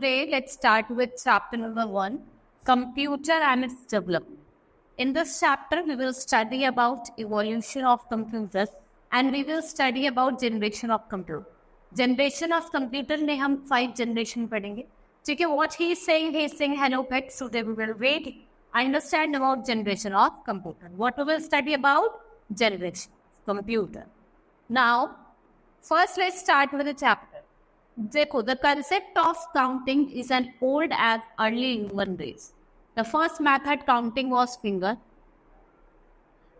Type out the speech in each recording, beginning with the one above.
today let's start with chapter number 1, computer and its development. In this chapter, we will study about evolution of computers and we will study about generation of computer. Generation of computer में हम 5 generation पढ़ेंगे. ठीक है? What he is saying hello pets. So they will wait. Understand about generation of computer. What we will study about generation of computer. Now, first let's start with the chapter. देखो, the concept of counting is as old as early human race. The first method counting was finger.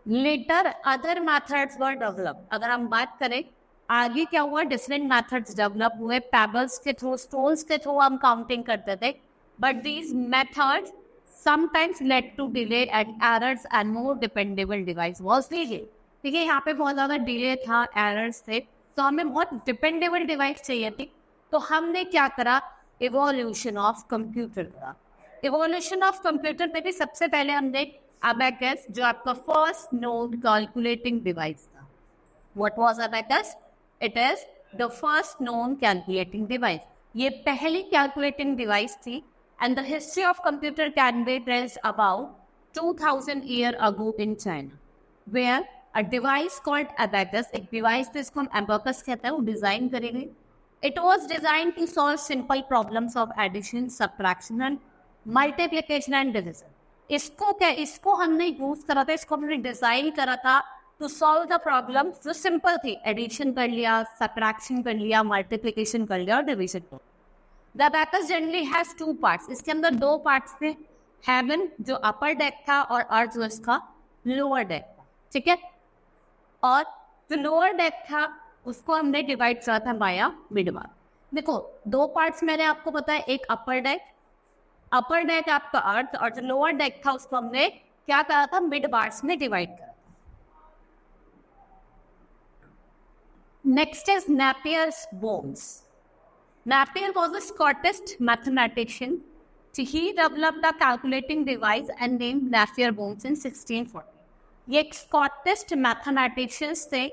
Later, other methods were developed. अगर हम बात करें, आगे क्या हुआ? Different methods develop हुए. Pebbles के through, stones के through हम counting करते थे. But these methods sometimes led to delay and errors and more dependable device was needed. ठीक है, यहाँ पे बहुत ज़्यादा delay था, errors थे, तो हमें बहुत dependable device चाहिए थी. तो हमने क्या करा? इवोल्यूशन ऑफ कंप्यूटर करा. इवोल्यूशन ऑफ कंप्यूटर में भी सबसे पहले हमने अबेकस, जो आपका फर्स्ट नोन कैलकुलेटिंग डिवाइस था. What was abacus? It is the first known calculating device. ये पहली कैलकुलेटिंग डिवाइस थी. And the history of computer can be traced about 2000 year ago in China, where a device called abacus, एक device जिसको हम abacus कहते हैं, वो design करी गई. It was designed to solve simple problems of addition, subtraction and multiplication and division. इसको हमने यूज करा था, इसको हमने डिजाइन करा था to solve the problems जो simple थी. एडिशन कर लिया, subtraction कर लिया, multiplication कर लिया और division कर लिया. The abacus generally has 2 parts. इसके अंदर 2 parts थे. Heaven जो upper deck था और earth जो इसका lower deck था. ठीक है? और जो lower deck था उसको हमने डिवाइड करा था बाया मिड बार. देखो, 2 पार्ट्स मैंने आपको बताया, एक अपर डेक आपका अर्थ, और जो लोअर डेक था उसको हमने क्या करा था? मिड बार्स में डिवाइड करा. Next is Napier's bones. Napier was a Scottish mathematician. He developed the calculating device and named Napier bones in 1640. ये एक स्कॉटिश मैथमेटिशियन थे.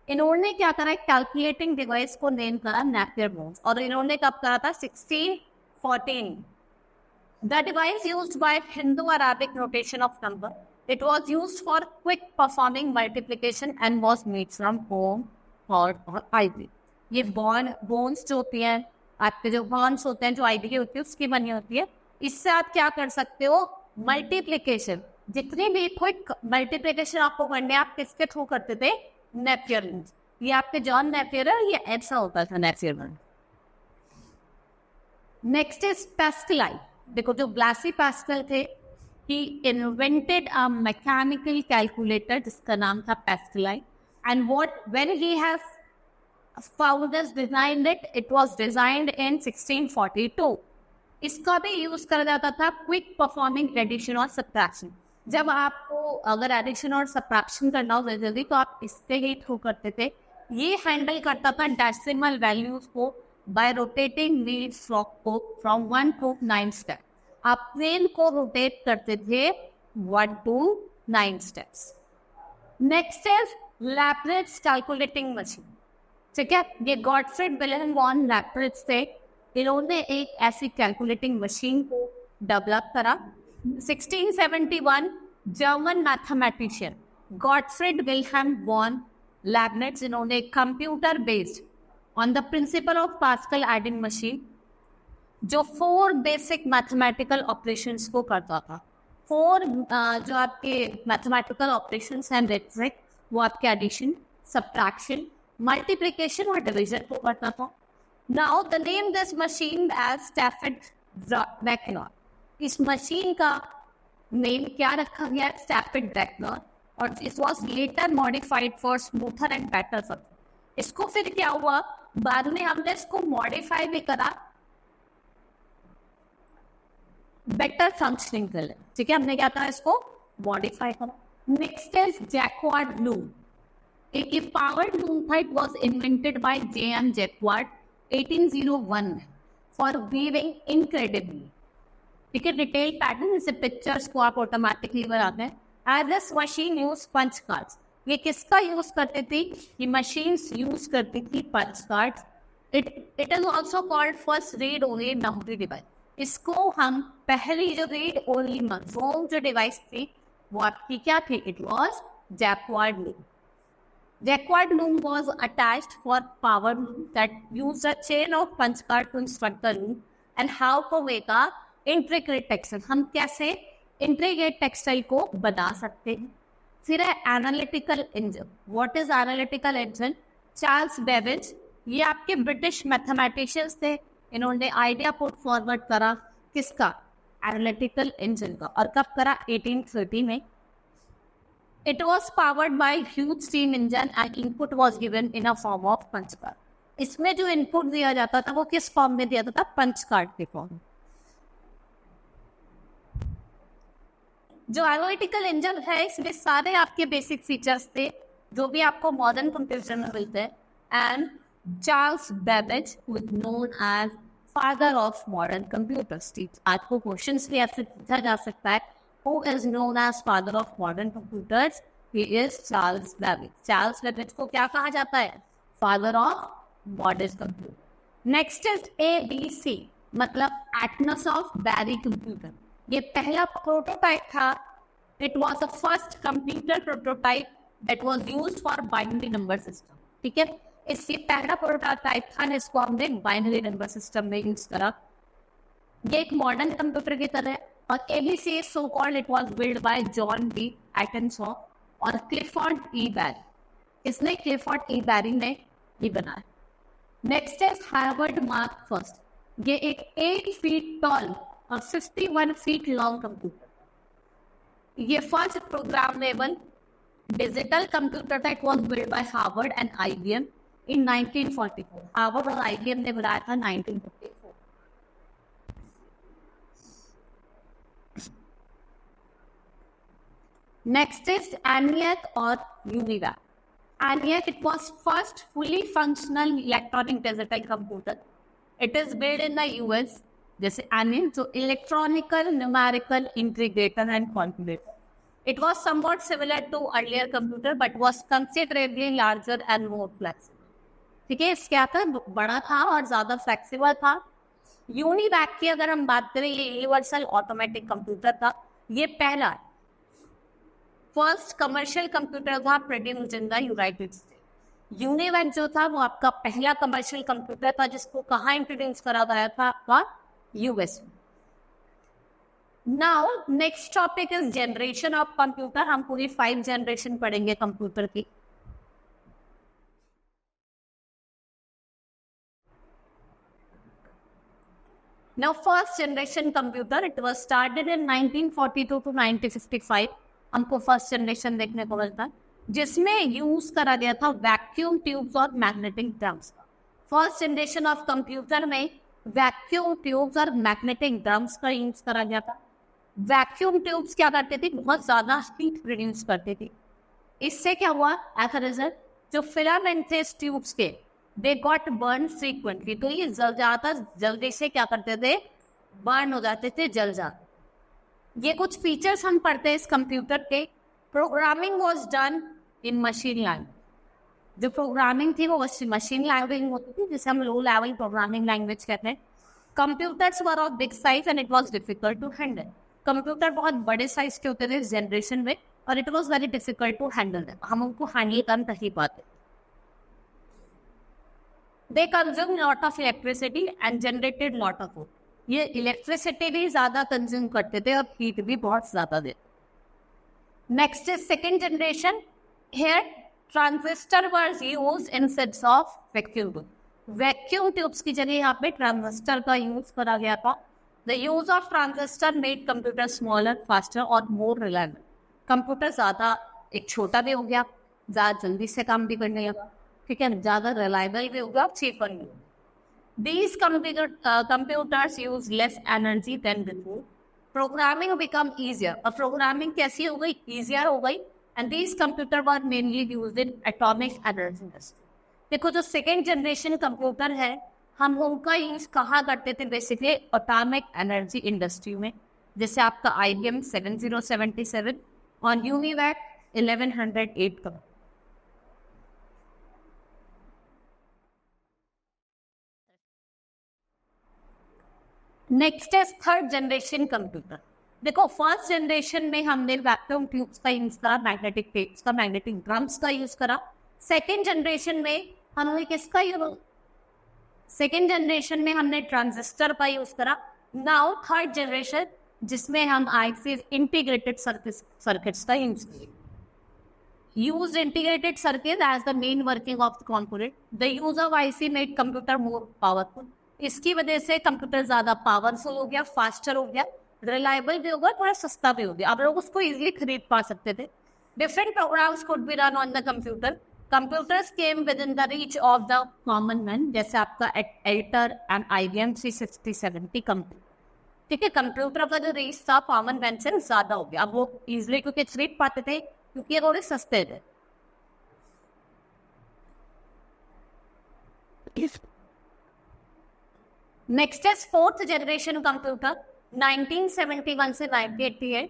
इन्होंने क्या करा? कैलकुलेटिंग डिवाइस को नेम करा नेपियर बोन्स, और इन्होंने कब करा था? 1614. The device used by Hindu Arabic notation of number. It was used for quick performing multiplication and was made from home और आइवरी. ये बोन्स जो होती हैं, आपके जो बॉन्स होते हैं, जो आइवरी की होती है उसकी बनी होती है. इससे आप क्या कर सकते हो? मल्टीप्लिकेशन, जितनी भी क्विक मल्टीप्लिकेशन आपको करने, आप किसके थ्रू करते थे? नेपियर. ये आपके जॉन नेपियर है, ये ऐसा होता था नेपियर. Next is पैस्कलाई. देखो, जो ब्लासी पैस्कल थे, he invented a mechanical calculator जिसका नाम था Pascaline. And when he has found this, designed it, it was designed in 1642. इसका भी यूज करा जाता था क्विक परफॉर्मिंग एडिशन और सब्ट्रैक्शन. जब आपको अगर एडिशन और सब्ट्रैक्शन करना हो जल्दी, तो आप इससे ही थ्रू करते थे. ये हैंडल करता था डेसिमल वैल्यूज को बाय रोटेटिंग व्हील को फ्रॉम 1 to 9 स्टेप. आप व्हील को रोटेट करते थे 1 to 9 steps. Next is Leibniz calculating machine. ठीक है, ये गॉटफ्रीड विल्हेम वॉन लैप्लेट्स थे. इन्होंने एक ऐसी कैलकुलेटिंग मशीन को डेवलप करा. 1671 German mathematician Gottfried Wilhelm von Leibniz, इन्होंने computer based on the principle of Pascal adding machine, जो 4 बेसिक मैथमेटिकल ऑपरेशंस को करता था. 4 जो आपके मैथमेटिकल ऑपरेशंस हैं बेसिक, वो आपके एडिशन, सब्ट्रैक्शन, मल्टीप्लिकेशन और डिवीजन को करता था. Now the name this machine as stepped reckoner. इस मशीन का नेम क्या रखा गया? Stepped reckoner. और it was later modified for smoother and better function. इसको फिर क्या हुआ? बाद में हमने इसको मॉडिफाई भी करा बेटर फंक्शनिंग के लिए. ठीक है, हमने क्या करा? इसको मॉडिफाई करा. Next is jacquard loom. एक पावर्ड लूम था. It was invented by J.M. Jacquard 1801 for weaving incredibly. ठीक है, डिटेल पैटर्न, जैसे पिक्चर्स को आप ऑटोमेटिकली बनाते हैं. As this machine use punch cards. ये किसका यूज करती थी? ये मशीन्स यूज करती थी punch cards. It is also called first read only memory device. इसको हम पहली जो रीड ओनली जो डिवाइस थी वो आपकी क्या थी? It was jacquard loom. Jacquard loom was attached for power loom that used a chain of punch card to instruct the loom and how to make a intricate textile। हम कैसे intricate textile को बना सकते हैं। फिर है analytical engine. What is analytical engine? Charles Babbage, ये आपके ब्रिटिश मैथमेटिशियंस थे, इन्होंने आइडिया पुट फॉरवर्ड करा किसका? एनालिटिकल इंजन का। और कब करा? 1830 में। It was powered by huge steam engine and input was given in a form of punch card। इसमें जो इनपुट दिया जाता था वो किस फॉर्म में दिया जाता था? पंच कार्ड के फॉर्म। जो एनालिटिकल इंजन है इसमें सारे आपके बेसिक फीचर्स थे जो भी आपको मॉडर्न कंप्यूटर में मिलते हैं। And Charles Babbage was known as father of modern computers। आज को क्वेश्चंस भी ऐसे पूछा जा सकता है, who is known as father of modern computers? He is Charles Babbage। Charles Babbage को क्या कहा जाता है? father of modern computer। Next is ABC, मतलब एटमस ऑफ बैरी कंप्यूटर। ये पहला प्रोटोटाइप था। It was the first computer prototype that was used for binary number system. ठीक है, इससे पहला प्रोटोटाइप था जिसको हमने बाइनरी नंबर सिस्टम में यूज करा। ये एक मॉडर्न कंप्यूटर की तरह है। और ABC is so called it was built by John B. Atkinson और क्लिफोर्ड E. बैरी। इसने क्लिफोर्ड E. बैरी ने ये बनाया। Next is Harvard mark first. ये एक 8 फीट टॉल और 51 फीट लॉन्ग कंप्यूटर। ये फर्स्ट प्रोग्रामेबल डिजिटल कंप्यूटर था। It was build by Harvard and IBM in 1944। Harvard और IBM ने बनाया था 1944। Next is ENIAC और UNIVAC। ENIAC, it was first fully functional electronic digital computer। It is built in the US। जैसे ENIAC जो electronical numerical integrator and configurator। It was somewhat similar to earlier computer but was considerably larger and more flexible। ठीक है, इसके आता बड़ा था और ज्यादा फ्लेक्सिबल था। UNIVAC की अगर हम बात करें, ये यूनिवर्सल ऑटोमेटिक कंप्यूटर था। ये पहला फर्स्ट कमर्शियल कंप्यूटर था produced in the United states. UNIVAC जो था वो आपका पहला कमर्शियल कंप्यूटर था जिसको कहाँ इंट्रोड्यूस करा गया था? आपका US। Now next topic is generation of computer. हम पूरी 5 जनरेशन पढ़ेंगे कंप्यूटर की। Now first generation computer, it was started in 1942 to 1955। हमको फर्स्ट जनरेशन देखने को मिलता है जिसमें यूज करा गया था वैक्यूम ट्यूब्स और मैग्नेटिक ड्रम्स का। फर्स्ट जनरेशन ऑफ कंप्यूटर में वैक्यूम ट्यूब्स और मैग्नेटिक ड्रम्स का यूज करा गया था। वैक्यूम ट्यूब्स क्या करते थे? बहुत ज्यादा हीट प्रोड्यूस करते थे। इससे क्या हुआ? एज अ रिजल्ट जो फिलामेंट थे इस ट्यूब्स के, दे गॉट बर्न फ्रीक्वेंटली। तो ये ज्यादा जल्दी से क्या करते थे? बर्न हो जाते थे, जल जाते। ये कुछ फीचर्स हम पढ़ते हैं इस कंप्यूटर के। Programming was done in machine language. जो प्रोग्रामिंग थी वो मशीन लैंग्वेज होती थी जिसे हम लो लेवल प्रोग्रामिंग लैंग्वेज कहते हैं। Computers were of big size and it was difficult to handle. Computer बहुत बड़े साइज के होते थे इस जनरेशन में और it was very difficult to handle. हम उनको हैंडल कर नहीं पाते। They consume lot of electricity and generated lot of food. ये इलेक्ट्रिसिटी भी ज्यादा कंज्यूम करते थे और हीट भी बहुत ज्यादा देते। Next is second generation. Here transistor was used instead of vacuum tube. Vacuum tubes की जगह यहाँ पे ट्रांजिस्टर का यूज करा गया था। The use of transistor made computer smaller, faster और मोर रिलायबल। कंप्यूटर ज्यादा एक छोटा भी हो गया, ज्यादा जल्दी से काम भी करने लगा। ठीक है, ज्यादा रिलायबल भी होगा, चीपर भी होगा। These computers use less energy than before। Programming become easier। और प्रोग्रामिंग कैसी हो गई? easier हो गई। And these computers were mainly used in atomic energy industry। देखो जो सेकेंड जनरेशन कंप्यूटर है हम उनका यूज कहाँ करते थे? बेसिकली एटॉमिक एनर्जी इंडस्ट्री में, जैसे आपका IBM 7077 और यूनिवैक 1108 का। नेक्स्ट है थर्ड जनरेशन कंप्यूटर। देखो फर्स्ट जनरेशन में हमने वैक्यूम ट्यूब्स का यूज करा, मैग्नेटिक टेप्स का, मैग्नेटिक ड्रम्स का यूज करा। सेकेंड जनरेशन में हमने किसका यूज, सेकेंड जनरेशन में हमने ट्रांजिस्टर का यूज करा। नाउ थर्ड जनरेशन जिसमें हम आईसी इंटीग्रेटेड सर्किट्स का यूज करेंगे। Used integrated circuit as the main working of the component. The use of IC made computer more powerful. इसकी वजह से कंप्यूटर ज्यादा पावरफुल हो गया, फास्टर हो गया, रिलायबल भी हो गया, थोड़ा सस्ता भी हो गया। आप लोग उसको इजीली खरीद पा सकते थे। Different programs could be run on the computer. Computers came within the reach of the common man, जैसे आपका एल्टर एंड IBM 36070 कंप्यूटर। ठीक है, कंप्यूटर का जो रीच था कॉमन मैन से ज्यादा हो गया। अब वो इजिली क्योंकि खरीद पाते थे, क्योंकि ये थोड़े सस्ते थे। Next is fourth generation computer 1971 से 1988।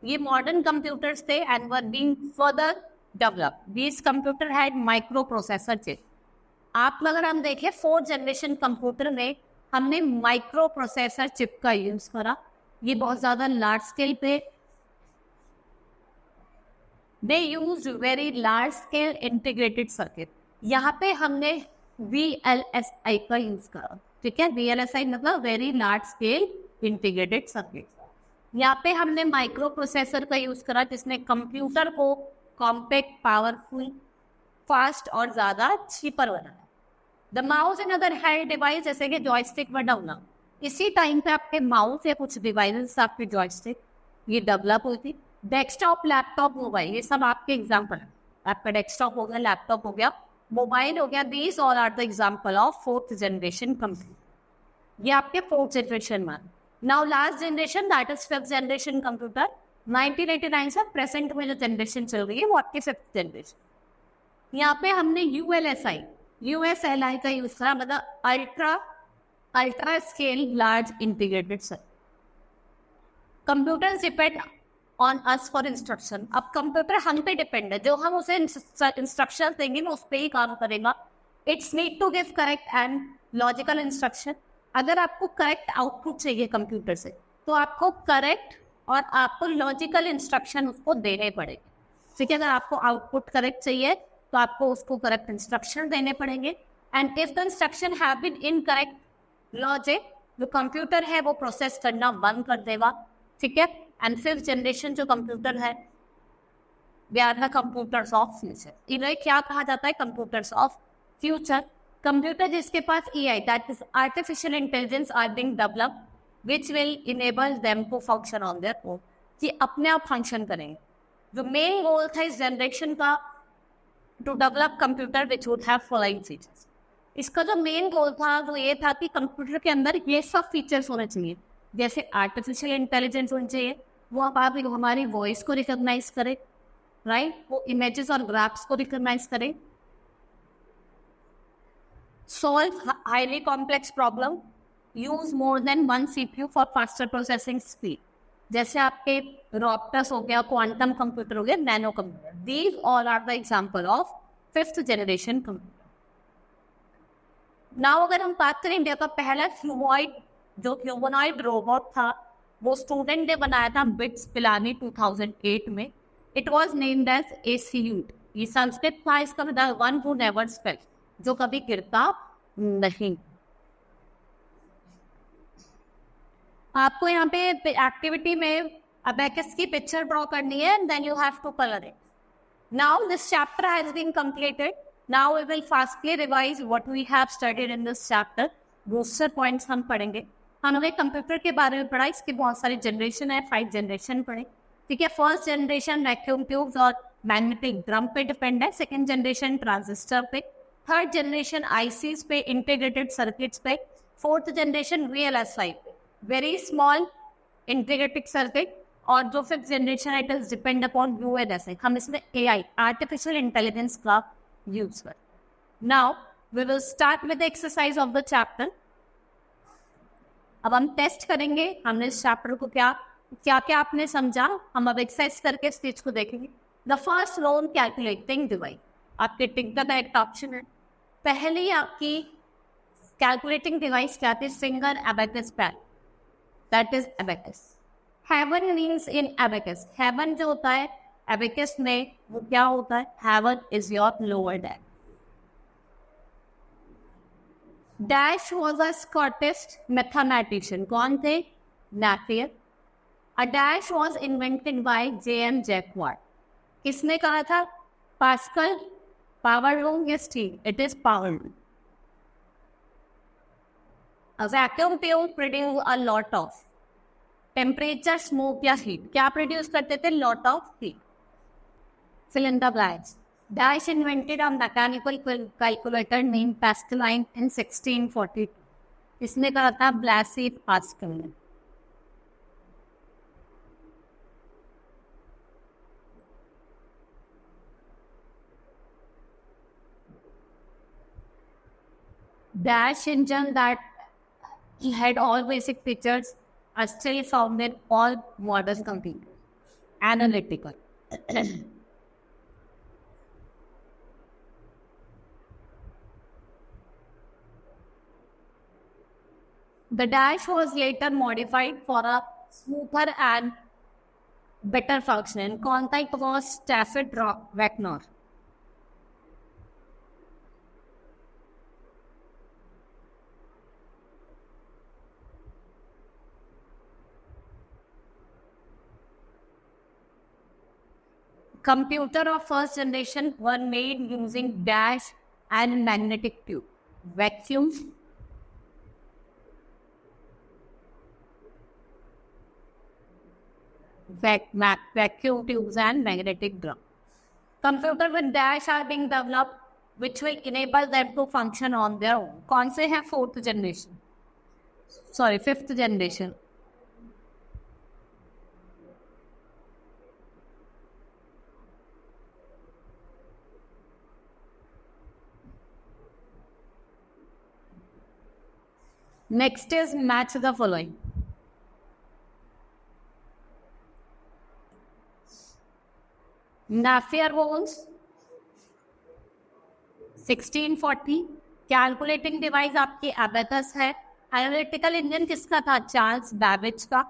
ये मॉडर्न कंप्यूटर्स थे and were being further develop. This computer had microprocessor chip. आप अगर हम देखें फोर्थ जनरेशन कंप्यूटर में हमने माइक्रो प्रोसेसर चिप का यूज करा। ये बहुत ज्यादा लार्ज स्केल पे, they use very large scale integrated circuit. यहाँ पे हमने VLSI का यूज करा। ठीक है, VLSI मतलब very large scale integrated circuit. यहाँ पे हमने माइक्रो प्रोसेसर का यूज करा जिसने कंप्यूटर को कॉम्पैक्ट, पावरफुल, फास्ट और ज्यादा चीपर बनाया। The mouse in other hand device, जैसे कि जॉयस्टिक व डाउना। इसी टाइम पे आपके माउस या कुछ डिवाइसेस, आपके जॉयस्टिक, ये डेवलप हुई थी। डेस्कटॉप, लैपटॉप, मोबाइल, ये सब आपके एग्जाम्पल है। आपका डेस्कटॉप हो गया, लैपटॉप हो गया, मोबाइल हो गया। These all are the example of fourth generation computer. ये आपके फोर्थ जनरेशन में। Now last generation that is fifth generation computer. 1989 से प्रेजेंट में जो जनरेशन चल रही है वो आपकी फिफ्थ जनरेशन। यहाँ पे हमने USLI का यूज करा, मतलब ultra scale large integrated circuit. Computers depend on us for instruction. अब कंप्यूटर हम पे डिपेंड है, जो हम उसे इंस्ट्रक्शन देंगे वो उस पर ही काम करेगा। It's need to give correct and logical instruction. अगर आपको करेक्ट आउटपुट चाहिए कंप्यूटर से तो आपको करेक्ट और आपको लॉजिकल इंस्ट्रक्शन उसको देने पड़ेंगे। ठीक है, अगर आपको आउटपुट करेक्ट चाहिए तो आपको उसको करेक्ट इंस्ट्रक्शन देने पड़ेंगे। And if the instruction have been incorrect logic, जो कंप्यूटर है वो प्रोसेस करना बंद कर देगा। ठीक है, एंड फिफ्थ जनरेशन जो कंप्यूटर है they are the computers of future. इन्हें क्या कहा जाता है? Computers of future. कंप्यूटर जिसके पास AI that is artificial intelligence are being developed which will enable them to function on their own, कि अपने आप फंक्शन करेंगे। जो मेन गोल था इस जनरेशन का, to develop computer which would have following features. इसका जो मेन गोल था वो ये था कि कंप्यूटर के अंदर ये सब फीचर्स होने चाहिए, जैसे आर्टिफिशियल इंटेलिजेंस होनी चाहिए, वो आप हमारी वॉइस को रिकॉग्नाइज करे, राइट, वो इमेजेस और ग्राफ्स को रिकॉग्नाइज करे, solve highly complex problem, use more than one CPU for faster processing speed, जैसे आपके रॉप्टस हो गया, क्वांटम कंप्यूटर हो गया, nano computer. These all are the example of fifth generation computer. Now अगर हम बात करें इंडिया का पहला ह्यूमनॉइड रोबोट था, वो स्टूडेंट ने बनाया था बिट्स पिलानी 2008 में। It was named as ACUT। ये संस्कृत था, इसका मतलब वन हु नेवर फेल, जो कभी गिरता नहीं। आपको यहाँ पे एक्टिविटी में अबेकस की पिक्चर ड्रॉ करनी है, then you have to colour it. Now this chapter has been completed. Now we will fastly revise what we have studied in this chapter. Booster points हम पढ़ेंगे। हमने कंप्यूटर के बारे में पढ़ा, इसके बहुत सारे जनरेशन है, 5 जनरेशन पढ़े। ठीक है, फर्स्ट जनरेशन वैक्यूम ट्यूब्स और मैग्नेटिक ड्रम पे डिपेंड है, सेकेंड जनरेशन ट्रांजिस्टर पे, थर्ड जनरेशन ICs पे, इंटीग्रेटेड सर्किट्स पे, फोर्थ जनरेशन VLSI पे, वेरी स्मॉल इंटीग्रेटेड सर्किट, और जो फिफ्थ जनरेशन है it is depend upon ULSI। हम इसमें AI आर्टिफिशियल इंटेलिजेंस का यूज कर। Now we will start with the exercise of the chapter. अब हम टेस्ट करेंगे हमने इस चैप्टर को क्या क्या आपने समझा। हम अब एक्सरसाइज करके इस चीज को देखेंगे। The first loan calculating divide, आपके टिक द करेक्ट ऑप्शन है। पहली आपकी कैलकुलेटिंग डिवाइस क्या थी? Single abacus pad, that is abacus. Heaven means in abacus. Heaven जो होता है एबेकस में वो क्या होता है? Heaven is your lower deck. Dash was a Scottish mathematician. कौन थे? Napier. A dash was invented by J.M. Jacquard. किसने कहा था? पास्कल. पावर लूम या steel? It is power loom. A vacuum tube produce a lot of temperature, smoke या heat. क्या produce करते थे? Lot of heat. Fill in the blanks. Dash invented a mechanical calculator named Pascaline in 1642. इसने कहा था? Blaise Pascal ने. Dash engine that had all basic features are still found in all modern computers. Analytical. The dash was later modified for a smoother and better function. कौन था? It was Stafford Wagner. Computer of first generation were made using dash and magnetic tube. Vacuum. Vacuum tubes and magnetic drum. Computer with dash are being developed which will enable them to function on their own. कौन से हैं? Fourth generation, sorry fifth generation. Next is match the following. Napier Holmes 1640. Calculating device आपकी abacus है. Analytical engine किसका था? Charles Babbage का.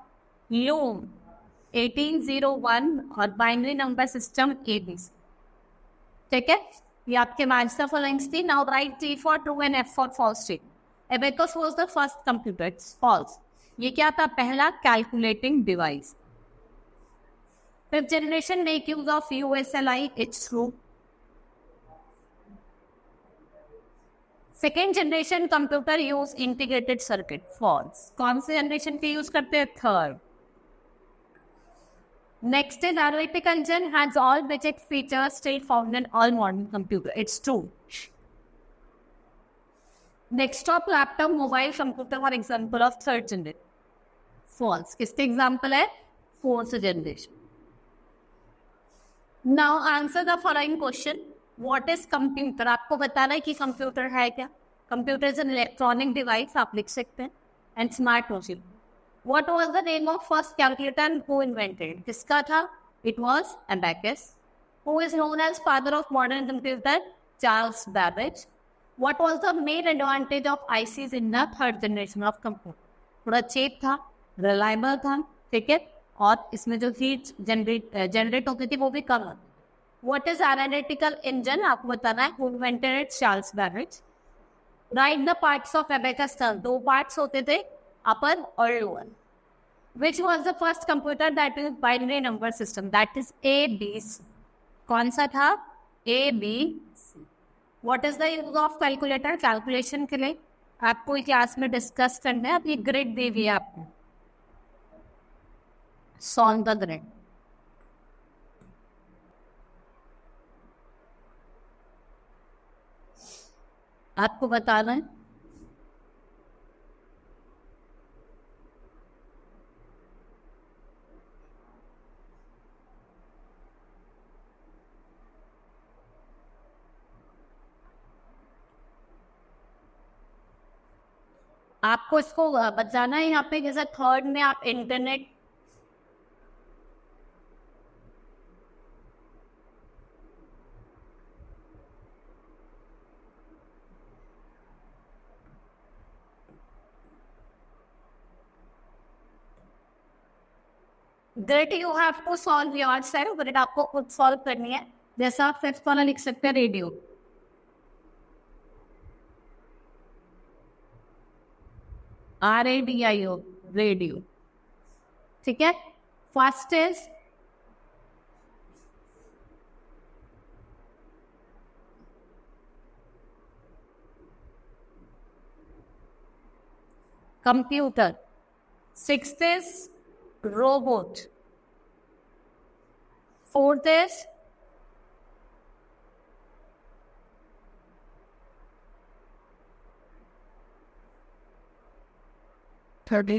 Loom 1801 और binary number system ABC. ठीक है, ये आपके मैच द फॉलोइंग्स थी. Now write T for true and F for false statement. Abacus was the first computer. It's false. ये क्या था? पहला calculating device. Fifth generation make use of USLI. It's true. Second generation computer use integrated circuit. False. कौन से generation के use करते हैं? Third. Next is analytical engine has all basic features still found in all modern computer. It's true. Desktop, laptop, mobile computer are example of third generation. False. किसके example है? Fourth generation. Now answer the following question. What is computer? आपको बताना है कि computer है क्या. Computer is an electronic device, आप लिख सकते हैं. And smart machine. What was the name of first calculator and who invented? किसका था? It was abacus. Who is known as father of modern computer? Charles Babbage. What was the main advantage of ICs in the third generation of computer? थोड़ा चेप था, reliable था, ठीक है, और इसमें जो हीट जनरेट होती थी वो भी कम होती. What is analytical engine? आपको बताना है. Who invented it? Charles Babbage. Write the parts of abacus. दो पार्ट्स होते थे, upper और lower. Which was the first computer that is binary number system? That is ABC. कौन सा था? ABC. What is the use of calculator? Calculation के लिए आपको क्लास में डिस्कस करना है. अभी ग्रिड दे दिया आपको. Solve the grid. आपको बताना है. आपको इसको बताना है. यहाँ पे जैसे थर्ड में आप internet, grid you have to solve yourself, grid आपको खुद सॉल्व करनी है। जैसा आप फिफ्थ वाला लिख सकते हैं रेडियो, RADIO, रेडियो, ठीक है। First is computer, sixth is robot, fourth is third.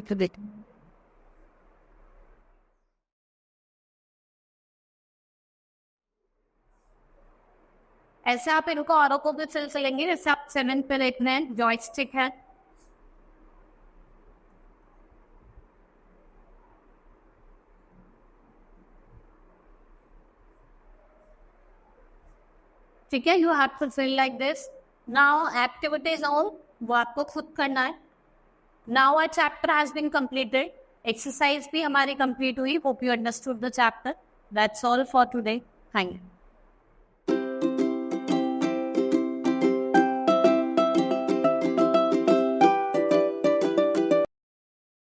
ऐसे आप इनको औरों को भी फिल करेंगे। जैसे आप 7 पे लिख रहे हैं जॉयस्टिक है, ठीक है। You have to fill like this. Now activities on, वो आपको खुद करना है। Now our chapter has been completed, exercise भी हमारी कंप्लीट हुई। Hope you understood the chapter. That's all for today, thank you.